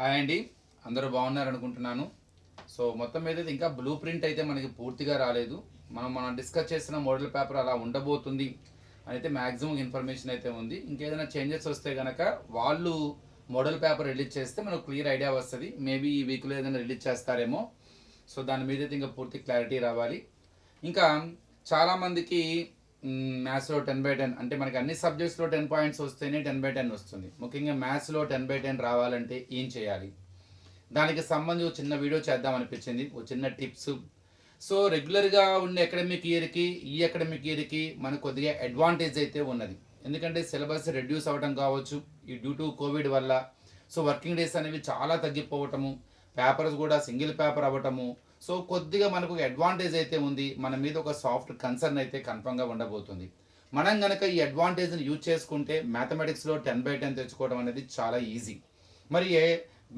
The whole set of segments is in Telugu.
హాయ్ అండి, అందరూ బాగున్నారు అనుకుంటున్నాను. సో మొత్తం మీద ఇంకా బ్లూ ప్రింట్ అయితే మనకి పూర్తిగా రాలేదు. మనం డిస్కస్ చేసిన మోడల్ పేపర్ అలా ఉండబోతుంది అయితే మ్యాక్సిమం ఇన్ఫర్మేషన్ అయితే ఉంది. ఇంకేదైనా చేంజెస్ వస్తే కనుక వాళ్ళు మోడల్ పేపర్ రిలీజ్ చేస్తే మనకు క్లియర్ ఐడియా వస్తుంది. మేబీ ఈ వీక్లో ఏదైనా రిలీజ్ చేస్తారేమో. సో దాని మీద అయితే ఇంకా పూర్తి క్లారిటీ రావాలి. ఇంకా చాలామందికి మ్యాథ్స్లో 10/10 అంటే మనకి అన్ని సబ్జెక్ట్స్లో 10 పాయింట్స్ వస్తేనే 10/10 వస్తుంది. ముఖ్యంగా మ్యాథ్స్లో 10/10 రావాలంటే ఏం చేయాలి, దానికి సంబంధించి చిన్న వీడియో చేద్దాం అనిపించింది, ఒక చిన్న టిప్స్. సో రెగ్యులర్గా ఉండే అకాడమిక్ ఇయర్కి ఈ అకాడమిక్ ఇయర్కి మనకు కొద్దిగా అడ్వాంటేజ్ అయితే ఉన్నది. ఎందుకంటే సిలబస్ రెడ్యూస్ అవ్వడం కావచ్చు ఈ డ్యూ టు కోవిడ్ వల్ల. సో వర్కింగ్ డేస్ అనేవి చాలా తగ్గిపోవటము, పేపర్స్ కూడా సింగిల్ పేపర్ అవ్వటము. సో కొద్దిగా మనకు అడ్వాంటేజ్ అయితే ఉంది, మన మీద ఒక సాఫ్ట్ కన్సర్న్ అయితే కన్ఫర్మ్గా ఉండబోతుంది. మనం కనుక ఈ అడ్వాంటేజ్ని యూజ్ చేసుకుంటే మ్యాథమెటిక్స్లో 10/10 తెచ్చుకోవడం అనేది చాలా ఈజీ. మరి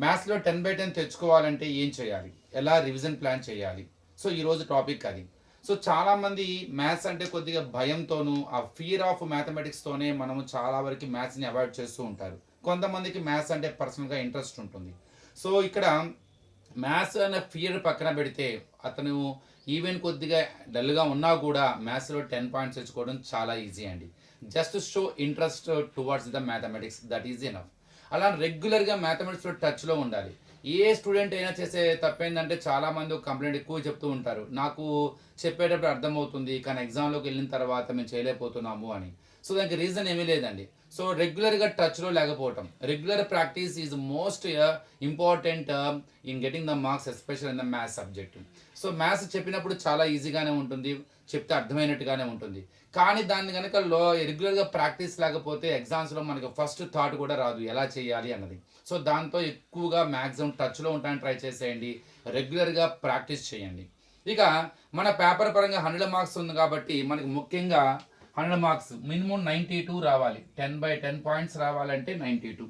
మ్యాథ్స్లో 10/10 తెచ్చుకోవాలంటే ఏం చేయాలి, ఎలా రివిజన్ ప్లాన్ చేయాలి, సో ఈరోజు టాపిక్ అది. సో చాలామంది మ్యాథ్స్ అంటే కొద్దిగా భయంతోనూ ఆ ఫియర్ ఆఫ్ మ్యాథమెటిక్స్తోనే మనము చాలా వరకు మ్యాథ్స్ని అవాయిడ్ చేస్తూ ఉంటారు. కొంతమందికి మ్యాథ్స్ అంటే పర్సనల్గా ఇంట్రెస్ట్ ఉంటుంది. సో ఇక్కడ మ్యాథ్స్ అనే ఫియర్ పక్కన పెడితే అతను ఈవెన్ కొద్దిగా డల్గా ఉన్నా కూడా మ్యాథ్స్లో 10 పాయింట్స్ తెచ్చుకోవడం చాలా ఈజీ అండి. Just show interest towards the mathematics, that easy enough. అలా రెగ్యులర్గా మ్యాథమెటిక్స్లో టచ్లో ఉండాలి. ఏ స్టూడెంట్ అయినా చేసే తప్పేందంటే చాలామంది ఒక కంప్లైంట్ ఎక్కువ చెప్తూ ఉంటారు, నాకు చెప్పేటప్పుడు అర్థమవుతుంది కానీ ఎగ్జామ్లోకి వెళ్ళిన తర్వాత మేము చేయలేకపోతున్నాము అని. సో దానికి రీజన్ ఏమీ లేదండి. సో రెగ్యులర్గా టచ్లో లేకపోవటం, regular practice is most important in getting the marks, especial in the maths subject. So maths చెప్పినప్పుడు చాలా ఈజీగానే ఉంటుంది, చెప్తే అర్థమైనట్టుగానే ఉంటుంది. కానీ దాన్ని కనుక రెగ్యులర్గా ప్రాక్టీస్ లేకపోతే ఎగ్జామ్స్లో మనకి ఫస్ట్ థాట్ కూడా రాదు ఎలా చేయాలి అన్నది. సో దాంతో ఎక్కువగా మ్యాక్సిమం టచ్లో ఉంటానికి ట్రై చేసేయండి, రెగ్యులర్గా ప్రాక్టీస్ చేయండి. ఇక మన పేపర్ పరంగా 100 మార్క్స్ ఉంది కాబట్టి మనకి ముఖ్యంగా 100 మార్క్స్ మినిమం 92 రావాలి. 10/10 పాయింట్స్ రావాలంటే 92.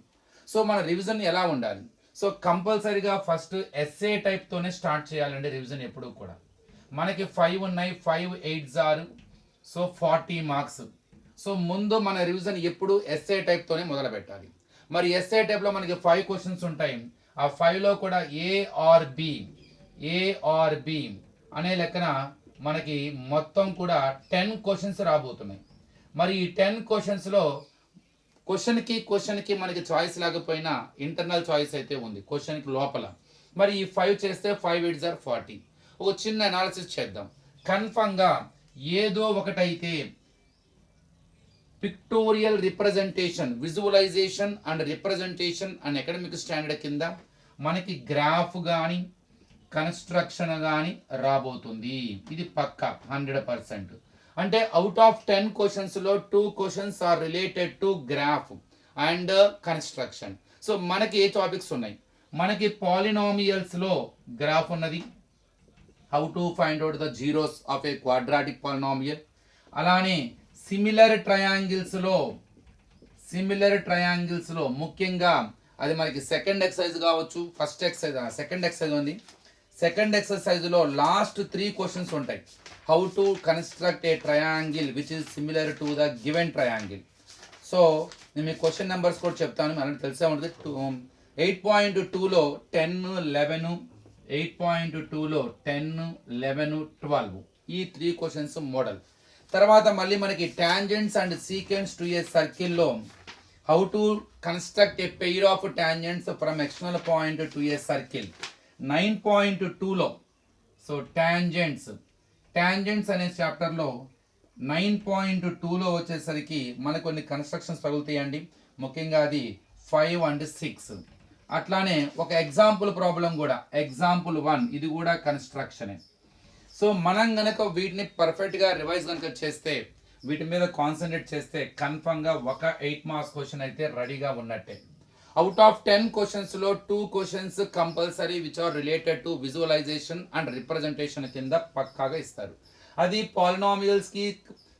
సో మన రివిజన్ ఎలా ఉండాలి, సో కంపల్సరీగా ఫస్ట్ ఎస్ఏ టైప్తోనే స్టార్ట్ చేయాలండి రివిజన్ ఎప్పుడు కూడా. మనకి 5 ఉన్నాయి, 5 8s are so 40 marks. So ముందు మన రివిజన్ ఎప్పుడు ఎస్ఏ టైప్తోనే మొదలు పెట్టాలి. మరి ఎస్ఏ టైప్లో మనకి 5 క్వశ్చన్స్ ఉంటాయి. ఆ 5లో కూడా ఏ ఆర్ బి అనే లెక్కన మనకి మొత్తం కూడా 10 క్వశ్చన్స్ రాబోతున్నాయి. మరి ఈ 10 క్వశ్చన్స్లో క్వశ్చన్కి మనకి చాయిస్ లేకపోయినా ఇంటర్నల్ చాయిస్ అయితే ఉంది క్వశ్చన్కి లోపల. మరి ఈ 5 చేస్తే 5 8s ఆర్ 40. ఒక చిన్న అనాలిసిస్ చేద్దాం. కన్ఫర్మ్గా ఏదో ఒకటైతే pictorial representation, visualisation and representation and academic standard కింద మనకి గ్రాఫ్ కానీ కన్స్ట్రక్షన్ కానీ రాబోతుంది. ఇది పక్కా 100%. అంటే అవుట్ ఆఫ్ 10 క్వశ్చన్స్లో 2 questions are related to graph and construction. So మనకి ఏ టాపిక్స్ ఉన్నాయి, మనకి పాలినామియల్స్లో గ్రాఫ్ ఉన్నది, how to find out the zeros of a quadratic polynomial. అలానే సిమిలర్ ట్రయాంగిల్స్లో ముఖ్యంగా అది మనకి సెకండ్ ఎక్సర్సైజ్ కావచ్చు, ఫస్ట్ ఎక్సర్సైజ్ సెకండ్ ఎక్సర్సైజ్ ఉంది. సెకండ్ ఎక్సర్సైజ్లో లాస్ట్ 3 క్వశ్చన్స్ ఉంటాయి. How to construct a triangle which is similar to the given triangle. So నేను మీకు క్వశ్చన్ నెంబర్స్ కూడా చెప్తాను, మనకి తెలిసే ఉంటుంది. 8.2లో 10 11, 8.2లో 10 11 12 ఈ 3 క్వశ్చన్స్ మోడల్. తర్వాత మళ్ళీ మనకి tangents and sequence to a సర్కిల్లో how to construct a pair of tangents from external point to a circle. 9.2లో సో టాంజెంట్స్ అనే చాప్టర్లో 9.2లో వచ్చేసరికి మనకు కొన్ని కన్స్ట్రక్షన్స్ తగులుతాయండి. ముఖ్యంగా అది 5 and 6. అట్లానే ఒక ఎగ్జాంపుల్ ప్రాబ్లం కూడా, ఎగ్జాంపుల్ 1 ఇది కూడా కన్స్ట్రక్షనే. సో మనం కనుక వీటిని పర్ఫెక్ట్గా రివైజ్ కనుక చేస్తే, వీటి మీద కాన్సన్ట్రేట్ చేస్తే కన్ఫర్మ్గా ఒక 8 మార్క్స్ క్వశ్చన్ అయితే రెడీగా ఉన్నట్టే. అవుట్ ఆఫ్ 10 క్వశ్చన్స్లో 2 questions compulsory which are related to visualisation and representation కింద పక్కాగా ఇస్తారు. అది పాలినామియల్స్కి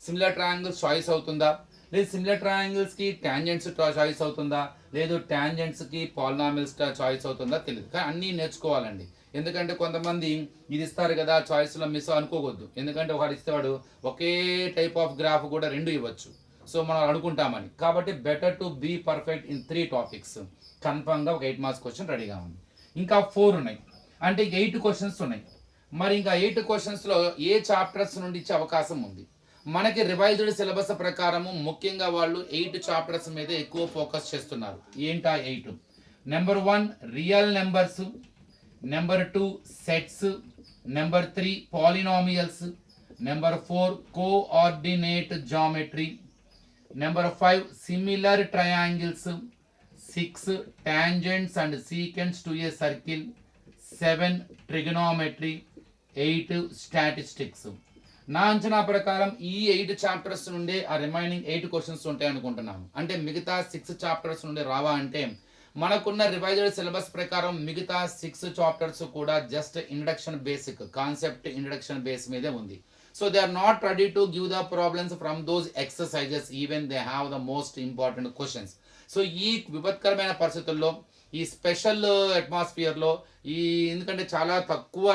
సిమిలర్ ట్రయాంగిల్స్ చాయిస్ అవుతుందా, లేదు సిమిలర్ ట్రయాంగిల్స్కి టాంజెంట్స్ చాయిస్ అవుతుందా, లేదు టాంజెంట్స్కి పాలినామియల్స్ చాయిస్ అవుతుందా తెలియదు. కానీ అన్నీ నేర్చుకోవాలండి. ఎందుకంటే కొంతమంది ఇది ఇస్తారు కదా చాయిస్లో మిస్ అనుకోవద్దు. ఎందుకంటే ఒకటి ఇస్తేవాడు ఒకే టైప్ ఆఫ్ గ్రాఫ్ కూడా 2 ఇవ్వచ్చు. సో మనం అనుకుంటామని. కాబట్టి better to be perfect in 3 topics. కన్ఫర్మ్గా ఒక 8 మార్క్స్ క్వశ్చన్ రెడీగా ఉంది. ఇంకా 4 ఉన్నాయి, అంటే 8 క్వశ్చన్స్ ఉన్నాయి. మరి ఇంకా 8 క్వశ్చన్స్లో ఏ చాప్టర్స్ నుండి ఇచ్చే అవకాశం ఉంది? మనకి రివైజ్డ్ సిలబస్ ప్రకారము ముఖ్యంగా వాళ్ళు 8 చాప్టర్స్ మీద ఎక్కువ ఫోకస్ చేస్తున్నారు. ఏంటా 8? Number 1 real numbers, number 2 sets, number 3 polynomials, number 4 coordinate geometry, number 5 similar triangles, 6 tangents and secants to a circle, 7 trigonometry, 8 statistics. నా అంచనా ప్రకారం ఈ 8 చాప్టర్స్ నుండి ఆ రిమైనింగ్ 8 క్వశ్చన్స్ ఉంటాయి అనుకుంటున్నాను. అంటే మిగతా 6 చాప్టర్స్ నుండి రావా అంటే మనకున్న రివైజ్డ్ సిలబస్ ప్రకారం మిగతా 6 చాప్టర్స్ కూడా just introduction basic concept introduction base మీదే ఉంది. So they are not ready to give the problems from those exercises even they have the most important questions. So ఈ విపత్కరమైన పరిస్థితుల్లో, ఈ స్పెషల్ అట్మాస్ఫియర్లో, ఎందుకంటే చాలా తక్కువ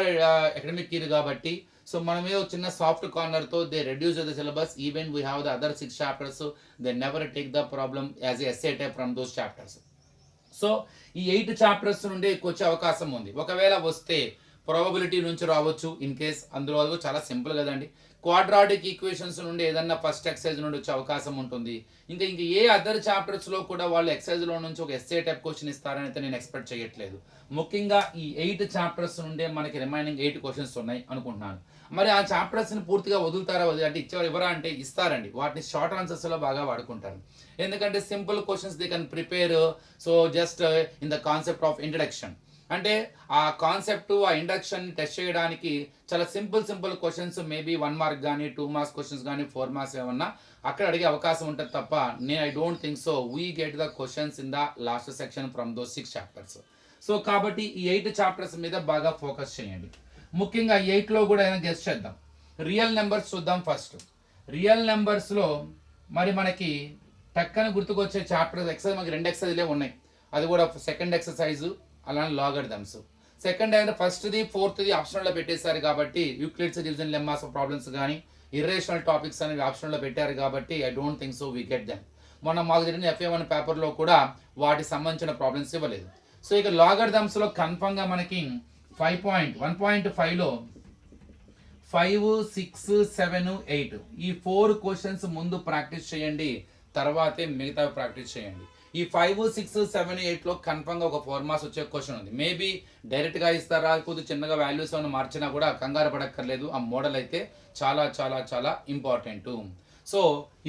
అకాడమిక్ ఇయర్ కాబట్టి, సో మనమే ఒక చిన్న సాఫ్ట్ కార్నర్తో they reduce the syllabus. Even we have the other 6 chapters, they never take the problem as SA type from those chapters. So ఈ 8 చాప్టర్స్ నుండి వచ్చే అవకాశం ఉంది. ఒకవేళ వస్తే ప్రాబబిలిటీ నుంచి రావచ్చు ఇన్ కేస్. అందులో చాలా సింపుల్ కదండి. క్వాడ్రాటిక్ ఈక్వేషన్స్ నుండి ఏదన్నా ఫస్ట్ ఎక్సైజ్ నుండి వచ్చే అవకాశం ఉంటుంది. ఇంకా ఏ అదర్ చాప్టర్స్లో కూడా వాళ్ళు ఎక్సైజ్లో నుంచి ఒక ఎస్ఏ టైప్ క్వశ్చన్ ఇస్తారని అయితే నేను ఎక్స్పెక్ట్ చేయట్లేదు. ముఖ్యంగా ఈ 8 చాప్టర్స్ నుండే మనకి రిమైనింగ్ 8 క్వశ్చన్స్ ఉన్నాయి అనుకుంటున్నాను. మరి ఆ చాప్టర్స్ని పూర్తిగా వదులుతారా అంటే ఇచ్చేవారు ఎవరా అంటే ఇస్తారండి. వాటిని షార్ట్ ఆన్సర్స్లో బాగా వాడుకుంటారు. ఎందుకంటే simple questions they can prepare. So just in the concept of introduction, అంటే ఆ కాన్సెప్ట్ ఆ ఇండక్షన్ టెస్ట్ చేయడానికి చాలా సింపుల్ క్వశ్చన్స్, మేబీ 1 మార్క్ కానీ 2 మార్క్స్ క్వశ్చన్స్ కానీ 4 మార్క్స్ ఏమన్నా అక్కడ అడిగే అవకాశం ఉంటుంది తప్ప నేను I don't think so we get the questions in the last section from those 6 chapters. So కాబట్టి ఈ 8 చాప్టర్స్ మీద బాగా ఫోకస్ చేయండి. ముఖ్యంగా 8లో కూడా ఏదైనా గెస్ట్ చేద్దాం. రియల్ నెంబర్స్ చూద్దాం ఫస్ట్. రియల్ నెంబర్స్లో మరి మనకి టక్కన గుర్తుకొచ్చే చాప్టర్స్ ఎక్సైజ్ మనకి 2 ఎక్సైజ్లే ఉన్నాయి. అది కూడా సెకండ్ ఎక్సర్సైజు అలానే లాగరిథమ్స్. సెకండ్ అంటే ఫస్ట్ది 4th ఆప్షన్లో పెట్టేశారు కాబట్టి యూక్లిడ్స్ డివిజన్ లెమ్మాస్ ప్రాబ్లమ్స్ కానీ ఇర్రేషనల్ టాపిక్స్ అనేవి ఆప్షన్లో పెట్టారు కాబట్టి I don't think so we get them. మొన్న మాకు జరిగిన FA1 పేపర్లో కూడా వాటికి సంబంధించిన ప్రాబ్లమ్స్ ఇవ్వలేదు. సో ఇక లాగరిథమ్స్లో కన్ఫర్మ్గా మనకి 1.5లో 5, 6, 7, 8 ఈ 4 క్వశ్చన్స్ ముందు ప్రాక్టీస్ చేయండి, తర్వాతే మిగతా ప్రాక్టీస్ చేయండి. ఈ 5, 6, 7, 8లో కన్ఫర్మ్గా ఒక 4 మార్క్స్ వచ్చే క్వశ్చన్ ఉంది. మేబీ డైరెక్ట్గా ఇస్తారా, కొద్దిగా చిన్నగా వాల్యూస్ ఏమైనా మార్చినా కూడా కంగారు పడక్కర్లేదు. ఆ మోడల్ అయితే చాలా ఇంపార్టెంట్. సో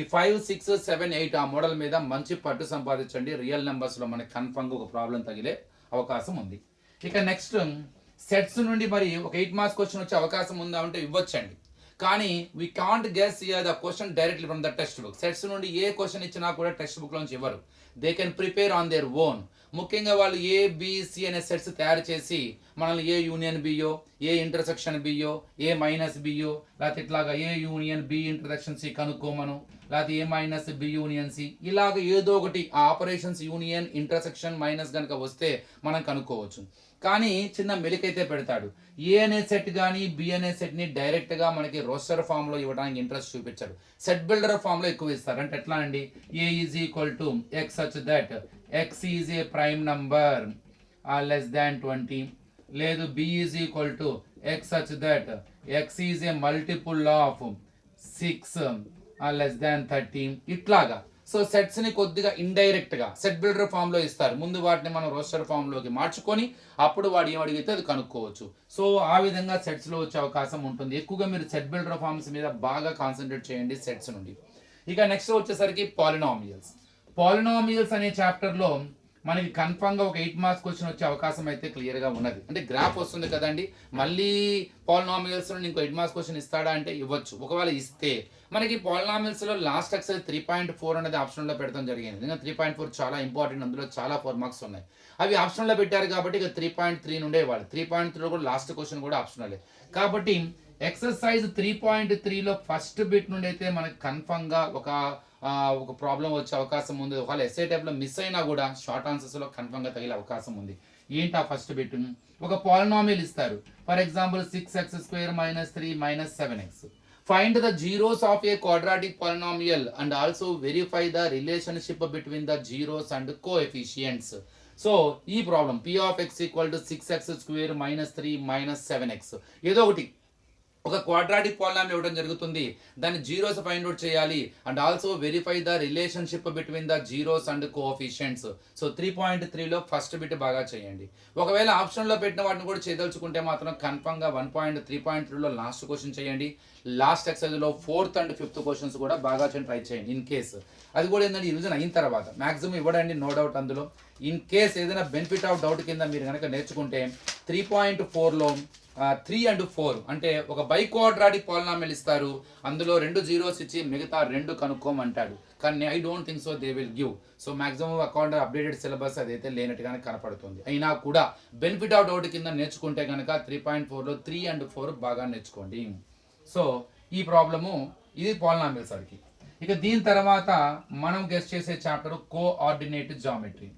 ఈ 5, 6, 7, 8 ఆ మోడల్ మీద మంచి పట్టు సంపాదించండి. రియల్ నెంబర్స్లో మనకి కన్ఫర్మ్గా ఒక ప్రాబ్లం తగిలే అవకాశం ఉంది. ఇక నెక్స్ట్ సెట్స్ నుండి మరి ఒక 8 మార్క్స్ క్వశ్చన్ వచ్చే అవకాశం ఉందా అంటే ఇవ్వచ్చండి. కానీ we can't guess the question directly from the textbook. Sets నుండి ఏ క్వశ్చన్ ఇచ్చినా కూడా టెక్స్ట్ బుక్ నుంచి ఇవ్వరు. They can prepare on their own. ముఖ్యంగా వాళ్ళు ABC అనే సెట్స్ తయారు చేసి మనల్ని ఏ యూనియన్ బియో, ఏ ఇంటర్సెక్షన్ బియో, ఏ మైనస్ బియో, లేకపోతే ఇట్లాగా A union B intersection C కనుక్కోమను, లేకపోతే A minus B union C, ఇలాగ ఏదో ఒకటి ఆ ఆపరేషన్స్ యూనియన్ ఇంటర్సెక్షన్ మైనస్ కనుక వస్తే మనం కనుక్కోవచ్చు. కానీ చిన్న మెలికైతే పెడతాడు. ఏ అనే సెట్ కానీ బి అనే సెట్ని డైరెక్ట్గా మనకి రోస్టర్ ఫామ్లో ఇవ్వడానికి ఇంట్రెస్ట్ చూపించారు. సెట్ బిల్డర్ ఫామ్లో ఎక్కువ ఇస్తారు. అంటే ఎట్లా అండి, A is equal to X such that X is a prime number less than 20, లేదు B is equal to X such that X is a multiple of 6 less than 30, ఇట్లాగా. సో సెట్స్ని కొద్దిగా ఇండైరెక్ట్గా సెట్ బిల్డర్ ఫామ్లో ఇస్తారు. ముందు వాటిని మనం రోస్టర్ ఫామ్లోకి మార్చుకొని అప్పుడు వాడు ఏం అడిగితే అది కనుక్కోవచ్చు. సో ఆ విధంగా సెట్స్లో వచ్చే అవకాశం ఉంటుంది. ఎక్కువగా మీరు సెట్ బిల్డర్ ఫామ్స్ మీద బాగా కాన్సన్ట్రేట్ చేయండి సెట్స్ నుండి. ఇక నెక్స్ట్ వచ్చేసరికి పాలినామియల్స్ అనే చాప్టర్లో మనకి కన్ఫర్మ్గా ఒక 8 మార్క్స్ క్వశ్చన్ వచ్చే అవకాశం అయితే క్లియర్గా ఉన్నది. అంటే గ్రాఫ్ వస్తుంది కదండి, మళ్ళీ పాలినామియల్స్ నుండి ఇంకో 8 మార్క్స్ క్వశ్చన్ ఇస్తాడా అంటే ఇవ్వచ్చు. ఒకవేళ ఇస్తే మనకి పాలినామియల్స్లో లాస్ట్ ఎక్సైజ్ 3.4 అనేది ఆప్షన్లో పెడతాం జరిగింది. ఇంకా 3.4 చాలా ఇంపార్టెంట్, అందులో చాలా 4 మార్క్స్ ఉన్నాయి. అవి ఆప్షన్లో పెట్టారు కాబట్టి ఇక 3.3 నుండే ఇవ్వాలి. 3.3 కూడా లాస్ట్ క్వశ్చన్ కూడా ఆప్షనలే కాబట్టి ఎక్సర్సైజ్ 3.3లో ఫస్ట్ బిట్ నుండి అయితే మనకి కన్ఫర్మ్గా ఒక ప్రాబ్లం వచ్చే అవకాశం ఉంది. ఒకవేళ ఎస్ఏ టైప్లో మిస్ అయినా కూడా షార్ట్ ఆన్సర్స్లో కన్ఫర్మ్గా తగిలే అవకాశం ఉంది. ఏంటి ఆ ఫస్ట్ బిట్? ఒక పాలినామియల్ ఇస్తారు. For example 6x² - 3 - 7x. Find the zeros of a quadratic polynomial and also verify the relationship between the zeros and coefficients. So ఈ problem p of x equal to 6x² minus 3 minus 7x ఏదో ఒకటి ఒక క్వాడ్రాటిక్ పాలినామిల్ ఇవ్వడం జరుగుతుంది, దాన్ని జీరోస్ ఫైండ్ అవుట్ చేయాలి and also verify the relationship between the zeros and coefficients. So 3.3లో first bit బాగా చేయండి. ఒకవేళ ఆప్షన్లో పెట్టిన వాటిని కూడా చేయదలుచుకుంటే మాత్రం కన్ఫర్మ్గా 3.3లో లాస్ట్ క్వశ్చన్ చేయండి. లాస్ట్ ఎక్సర్సైజ్లో 4th అండ్ 5th క్వశ్చన్స్ కూడా బాగా ట్రై చేయండి. ఇన్ కేసు అది కూడా ఏంటంటే ఈ రివిజన్ అయిన తర్వాత మ్యాక్సిమం ఇవ్వడండి, నో డౌట్ అందులో. ఇన్ కేస్ ఏదైనా బెనిఫిట్ ఆఫ్ డౌట్ కింద మీరు కనుక నేర్చుకుంటే 3.4లో 3 and 4 అంటే ఒక బై క్వాడ్రాటిక్ పాలినామిల్ ఇస్తారు, అందులో 2 జీరోస్ ఇచ్చి మిగతా 2 కనుక్కోమంటాడు. కానీ I don't think so they will give. So maximum account updated syllabus అదైతే లేనట్టుగానే కనపడుతుంది. అయినా కూడా బెనిఫిట్ ఆఫ్ డౌట్ కింద నేర్చుకుంటే కనుక 3.4లో 3 and 4 బాగా నేర్చుకోండి. సో ఈ ప్రాబ్లము ఇది పాలినామిల్స్ సరికి. ఇక దీని తర్వాత మనం గెస్ట్ చేసే చాప్టర్ కోఆర్డినేట్ జామెట్రీ.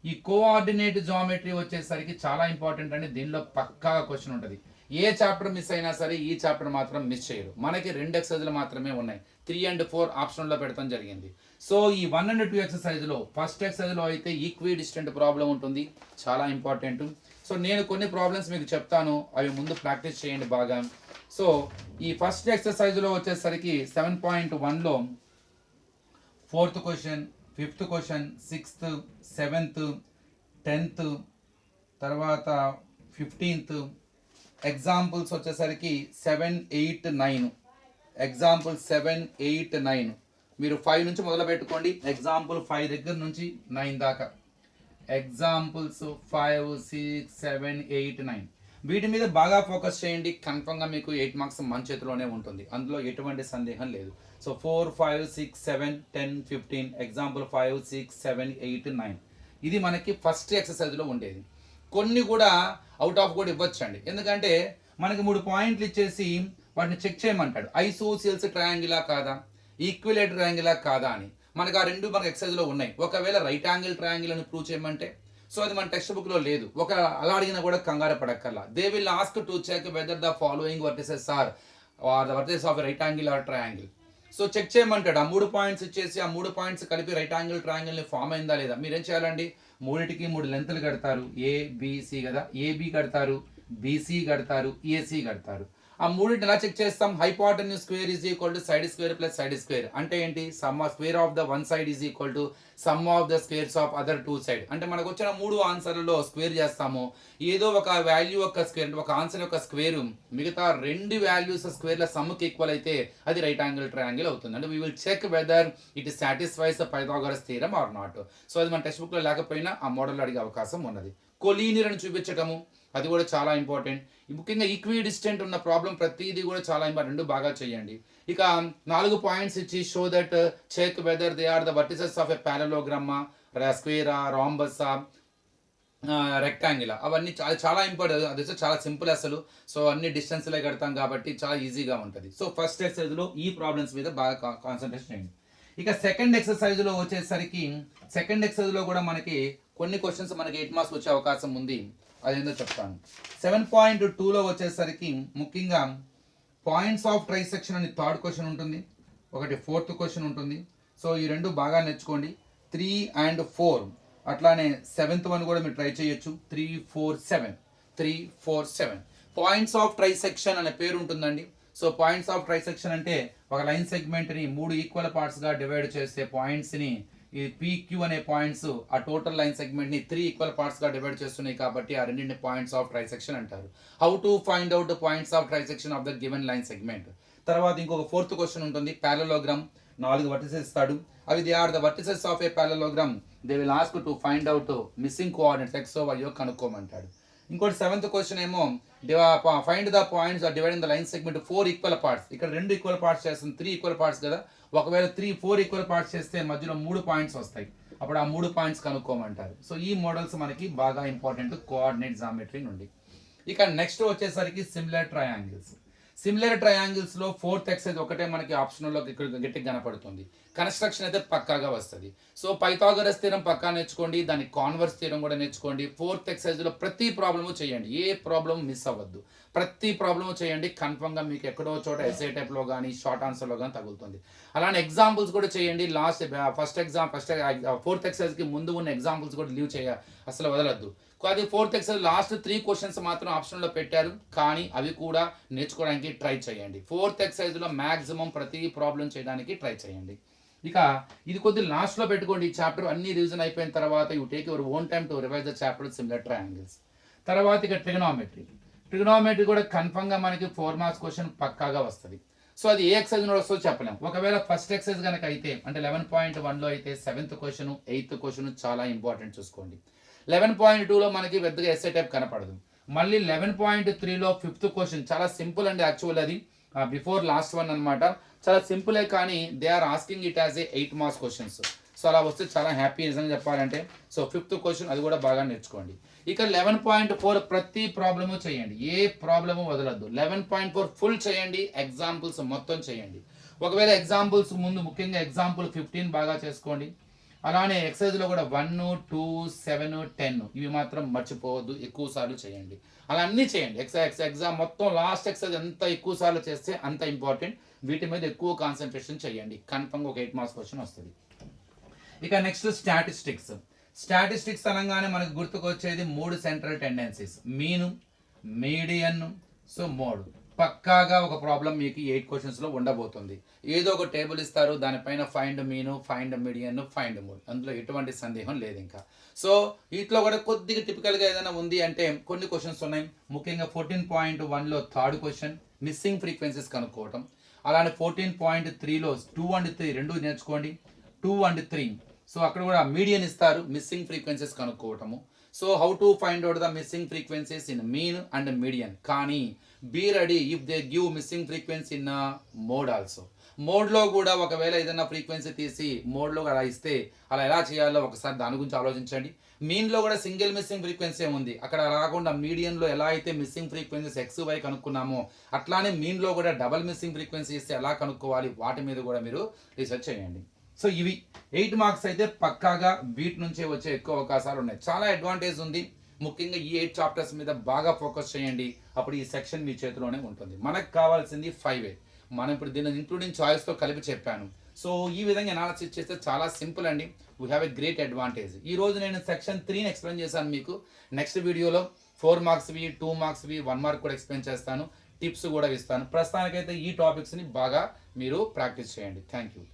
ఈ కోఆర్డినేట్ జామెట్రీ వచ్చేసరికి చాలా ఇంపార్టెంట్ అండి. దీనిలో పక్కాగా క్వశ్చన్ ఉంటుంది. ఏ చాప్టర్ మిస్ అయినా సరే ఈ చాప్టర్ మాత్రం మిస్ చేయరు. మనకి 2 ఎక్సర్సైజ్లు మాత్రమే ఉన్నాయి, 3 and 4 ఆప్షన్లో పెడతాం జరిగింది. సో ఈ 1 and 2 ఎక్సర్సైజ్లో ఫస్ట్ ఎక్సర్సైజ్లో అయితే ఈక్వి డిస్టెంట్ ప్రాబ్లం ఉంటుంది, చాలా ఇంపార్టెంట్. సో నేను కొన్ని ప్రాబ్లమ్స్ మీకు చెప్తాను, అవి ముందు ప్రాక్టీస్ చేయండి బాగా. సో ఈ ఫస్ట్ ఎక్సర్సైజ్లో వచ్చేసరికి 7.1లో 4th question, 5th question, 6th, 7th, 10th, తర్వాత 15th ఎగ్జాంపుల్స్ వచ్చేసరికి 7, 8, 9. ఎగ్జాంపుల్ 7, 8, 9 మీరు 5 నుంచి మొదలు పెట్టుకోండి. ఎగ్జాంపుల్ 5 దగ్గర నుంచి 9 దాకా. ఎగ్జాంపుల్స్ 5, 6, 7, 8, 9 వీటి మీద బాగా ఫోకస్ చేయండి. కన్ఫర్మ్గా మీకు 8 మార్క్స్ మన చేతిలోనే ఉంటుంది, అందులో ఎటువంటి సందేహం లేదు. సో 4, 5, 6, 7, 10, 15 ఎగ్జాంపుల్ 5, 6, 7, 8, 9 ఇది మనకి ఫస్ట్ ఎక్సర్సైజ్లో ఉండేది. కొన్ని కూడా అవుట్ ఆఫ్ కూడా ఇవ్వచ్చండి, ఎందుకంటే మనకి 3 పాయింట్లు ఇచ్చేసి వాటిని చెక్ చేయమంటాడు. ఐసోసియల్స్ ట్రయాంగిలా కాదా, ఈక్విలేటర్ ట్రయాంగిలా కాదా అని. మనకు ఆ 2 మనకి ఎక్సర్సైజ్లో ఉన్నాయి. ఒకవేళ రైట్ యాంగిల్ ట్రయాంగిల్ అని ప్రూవ్ చేయమంటే సో అది మన టెక్స్ట్ బుక్లో లేదు. ఒక అలా అడిగినా కూడా కంగారు పడక్కర్లా. They will ask to check whether the following vertices are the vertices of right angle or triangle. So check చేయమంటాడు. ఆ 3 పాయింట్స్ ఇచ్చేసి ఆ 3 పాయింట్స్ కలిపి రైట్ యాంగిల్ ట్రయాంగిల్ని ఫామ్ అయిందా లేదా. మీరేం చేయాలండి, మూడింటికి 3 లెంత్లు కడతారు. ఏబిసి కదా, ఏబి కడతారు, బీసీ కడతారు, ఏసీ కడతారు. ఆ మూడింటిని ఎలా చెక్ చేస్తాం, hypotenuse square is equal to side square plus side square. అంటే ఏంటి, some of square of the one side is equal to some of the squares of other 2 side. అంటే మనకు వచ్చిన 3 ఆన్సర్లలో స్క్వేర్ చేస్తాము, ఏదో ఒక వాల్యూ యొక్క స్క్వేర్ అంటే ఒక ఆన్సర్ యొక్క స్క్వేర్ మిగతా 2 వాల్యూస్ స్క్వేర్ల సమ్కి ఈక్వల్ అయితే అది రైట్ యాంగిల్ ట్రయాంగిల్ అవుతుంది. అంటే we will check whether it satisfies Pythagoras theorem or not. So అది మన టెక్స్ట్ బుక్లో లేకపోయినా ఆ మోడల్లో అడిగే అవకాశం ఉన్నది. కొలీనియర్ అని చూపించటము అది కూడా చాలా ఇంపార్టెంట్. ముఖ్యంగా ఈక్వి డిస్టెంట్ ఉన్న ప్రాబ్లం ప్రతిదీ కూడా చాలా ఇంపార్టెంట్, 2 బాగా చేయండి. ఇక 4 పాయింట్స్ ఇచ్చి show that check whether they are the vertices of a ప్యారలోగ్రామా, స్క్వేరా, రాంబసా, రెక్టాంగిల్. అవన్నీ చాలా ఇంపార్టెంట్. అది చాలా సింపుల్ అసలు. సో అన్ని డిస్టెన్స్లే కడతాం కాబట్టి చాలా ఈజీగా ఉంటుంది. సో ఫస్ట్ ఎక్సర్సైజ్లో ఈ ప్రాబ్లమ్స్ మీద బాగా కాన్సన్ట్రేషన్ చేయండి. ఇక సెకండ్ ఎక్సర్సైజ్లో వచ్చేసరికి సెకండ్ ఎక్సర్సైజ్లో కూడా మనకి కొన్ని క్వశ్చన్స్ మనకి 8 మార్క్స్ వచ్చే అవకాశం ఉంది. అదేందో చెప్తాను. 7.2లో వచ్చేసరికి ముఖ్యంగా పాయింట్స్ ఆఫ్ ట్రైసెక్షన్ అని 3rd క్వశ్చన్ ఉంటుంది, ఒకటి 4th క్వశ్చన్ ఉంటుంది. సో ఈ 2 బాగా నేర్చుకోండి. 3 and 4 అట్లానే 7th వన్ కూడా మీరు ట్రై చేయొచ్చు. 3, 4, 7 3, 4, 7 పాయింట్స్ ఆఫ్ ట్రైసెక్షన్ అనే పేరు ఉంటుందండి. సో పాయింట్స్ ఆఫ్ ట్రైసెక్షన్ అంటే ఒక లైన్ సెగ్మెంట్ని 3 ఈక్వల్ పార్ట్స్గా డివైడ్ చేసే పాయింట్స్ని ఈ PQ అనే పాయింట్స్ ఆ టోటల్ లైన్ సెగ్మెంట్ని 3 ఈక్వల్ పార్ట్స్గా డివైడ్ చేస్తున్నాయి కాబట్టి ఆ రెండింటిని పాయింట్స్ ఆఫ్ ట్రైసెక్షన్ అంటారు. How to find out points of trisection of the given line segment. తర్వాత ఇంకొక 4th క్వశ్చన్ ఉంటుంది. ప్యారలోగ్రామ్ 4 వర్టిసెస్ ఇస్తాడు. అవి they are the vertices of a parallelogram. They will ask to find out missing coordinates X ఓ వైయో కనుక్కోమంటాడు. ఇంకోటి 7th క్వశ్చన్ ఏమో find the points are dividing the line segment 4 equal parts. ఇక్కడ 2 ఈక్వల్ పార్ట్స్ చేస్తుంది, 3 ఈక్వల్ పార్ట్స్ కదా. ఒకవేళ 4 ఈక్వల్ పార్ట్స్ చేస్తే మధ్యలో 3 పాయింట్స్ వస్తాయి, అప్పుడు ఆ 3 పాయింట్స్ కనుక్కోమంటారు. సో ఈ మోడల్స్ మనకి బాగా ఇంపార్టెంట్ కోఆర్డినేట్ జామెట్రీ నుండి. ఇక నెక్స్ట్ వచ్చేసరికి సిమిలర్ ట్రయాంగిల్స్. సిమిలర్ ట్రయాంగిల్స్ లో ఫోర్త్ ఎక్సైజ్ ఒకటే మనకి ఆప్షనల్ లో ఇక్కడ గట్టిగా కనపడుతుంది. కన్స్ట్రక్షన్ అయితే పక్కాగా వస్తుంది. సో పైథాగరస్ థీరం పక్కా నేర్చుకోండి, దాని కాన్వర్స్ థీరం కూడా నేర్చుకోండి. ఫోర్త్ ఎక్సైజ్ లో ప్రతి ప్రాబ్లము చేయండి, ఏ ప్రాబ్లం మిస్ అవ్వద్దు, ప్రతి ప్రాబ్లము చేయండి. కన్ఫర్మ్ గా మీకు ఎక్కడో చోట ఎస్ఏ టైప్ లో కానీ షార్ట్ ఆన్సర్ లో కానీ తగులుతుంది. అలానే ఎగ్జాంపుల్స్ కూడా చేయండి. ఫోర్త్ ఎక్సైజ్ కి ముందు ఉన్న ఎగ్జాంపుల్స్ కూడా లీవ్ అసలు వదలద్దు. అది ఫోర్త్ ఎక్సైజ్ లాస్ట్ 3 క్వశ్చన్స్ మాత్రం ఆప్షన్లో పెట్టారు, కానీ అవి కూడా నేర్చుకోవడానికి ట్రై చేయండి. ఫోర్త్ ఎక్సైజ్లో మ్యాక్సిమం ప్రతి ప్రాబ్లం చేయడానికి ట్రై చేయండి. ఇక ఇది కొద్ది లాస్ట్లో పెట్టుకోండి. ఈ చాప్టర్ అన్ని రివిజన్ అయిపోయిన తర్వాత you take your own time to revise the chapter similar triangles. తర్వాత ఇక ట్రిగనామెట్రీ కూడా కన్ఫర్మ్గా మనకి 4 మార్క్స్ క్వశ్చన్ పక్కాగా వస్తుంది. సో అది ఏ ఎక్సైజ్ వస్తుందో చెప్పలేం. ఒకవేళ ఫస్ట్ ఎక్సైజ్ కనుక అయితే అంటే 11.1లో అయితే 7th క్వశ్చన్ 8th క్వశ్చన్ చాలా ఇంపార్టెంట్ చూసుకోండి. 11.2లో మనకి పెద్దగా ఎస్ఏ టైప్ కనపడదు. మళ్ళీ 11.3లో 5th క్వశ్చన్ చాలా సింపుల్ అండి. యాక్చువల్ అది బిఫోర్ లాస్ట్ వన్ అనమాట, చాలా సింపులే, కానీ they are asking it as a 8 marks questions. So అలా వస్తే చాలా హ్యాపీ నిజంగా చెప్పాలంటే. సో 5th క్వశ్చన్ అది కూడా బాగా నేర్చుకోండి. ఇక 11.4 ప్రతి ప్రాబ్లము చేయండి, ఏ ప్రాబ్లము వదలద్దు. 11.4 ఫుల్ చేయండి, ఎగ్జాంపుల్స్ మొత్తం చేయండి. ఒకవేళ ఎగ్జాంపుల్స్ ముందు ముఖ్యంగా ఎగ్జాంపుల్ 15 బాగా చేసుకోండి. అలానే ఎక్సైజ్లో కూడా 1, 2, 7, 10 ఇవి మాత్రం మర్చిపోవద్దు, ఎక్కువ సార్లు చేయండి. అలా అన్నీ చేయండి. ఎగ్జామ్ మొత్తం లాస్ట్ ఎక్సైజ్ ఎంత ఎక్కువ సార్లు చేస్తే అంత ఇంపార్టెంట్. వీటి మీద ఎక్కువ కాన్సన్ట్రేషన్ చేయండి. కన్ఫర్మ్గా ఒక 8 మార్క్స్ క్వశ్చన్ వస్తుంది. ఇక నెక్స్ట్ స్టాటిస్టిక్స్ అనగానే మనకు గుర్తుకొచ్చేది 3 central tendencies: mean, median, so mode. పక్కాగా ఒక ప్రాబ్లం మీకు 8 క్వశ్చన్స్లో ఉండబోతుంది. ఏదో ఒక టేబుల్ ఇస్తారు, దానిపైన ఫైండ్ మీను, ఫైండ్ మీడియన్, ఫైండ్ మోడ్. అందులో ఎటువంటి సందేహం లేదు ఇంకా. సో వీటిలో కూడా కొద్దిగా టిపికల్గా ఏదైనా ఉంది అంటే కొన్ని క్వశ్చన్స్ ఉన్నాయి. ముఖ్యంగా 14.1లో 3rd క్వశ్చన్ మిస్సింగ్ ఫ్రీక్వెన్సీస్ కనుక్కోవటం. అలానే 14.3లో 2 and 3 రెండు నేర్చుకోండి. 2 and 3 సో అక్కడ కూడా మీడియన్ ఇస్తారు, మిస్సింగ్ ఫ్రీక్వెన్సీస్ కనుక్కోవటము. So how to find out the missing frequencies in mean and median. కానీ be ready if they give missing frequency in mode also. మోడ్లో కూడా ఒకవేళ ఏదైనా ఫ్రీక్వెన్సీ తీసి మోడ్లో అలా ఇస్తే అలా ఎలా చేయాలో ఒకసారి దాని గురించి ఆలోచించండి. మీన్లో కూడా సింగిల్ మిస్సింగ్ ఫ్రీక్వెన్సీ ఉంది, అక్కడ రాకుండా మీడియన్లో ఎలా అయితే మిస్సింగ్ ఫ్రీక్వెన్సీస్ XY కనుక్కున్నామో అట్లానే మీన్లో కూడా డబల్ మిస్సింగ్ ఫ్రీక్వెన్సీ ఇస్తే ఎలా కనుక్కోవాలి, వాటి మీద కూడా మీరు రీసెర్చ్ చేయండి. సో ఇవి 8 మార్క్స్ అయితే పక్కాగా వీటి నుంచే వచ్చే ఎక్కువ అవకాశాలు ఉన్నాయి. చాలా అడ్వాంటేజ్ ఉంది. ముఖ్యంగా ఈ 8 చాప్టర్స్ మీద బాగా ఫోకస్ చేయండి, అప్పుడు ఈ సెక్షన్ మీ చేతిలోనే ఉంటుంది. మనకు కావాల్సింది 5A. మనం ఇప్పుడు దీన్ని ఇంక్లూడింగ్ చాయిస్తో కలిపి చెప్పాను. సో ఈ విధంగా అనాలిసిస్ చేస్తే చాలా సింపుల్ అండి. We have a great advantage. ఈ రోజు నేను సెక్షన్ 3ని ఎక్స్ప్లెయిన్ చేశాను మీకు. నెక్స్ట్ వీడియోలో 4 మార్క్స్వి, 2 మార్క్స్వి, 1 మార్క్ కూడా ఎక్స్ప్లెయిన్ చేస్తాను, టిప్స్ కూడా ఇస్తాను. ప్రస్తుతానికైతే ఈ టాపిక్స్ని బాగా మీరు ప్రాక్టీస్ చేయండి. Thank you.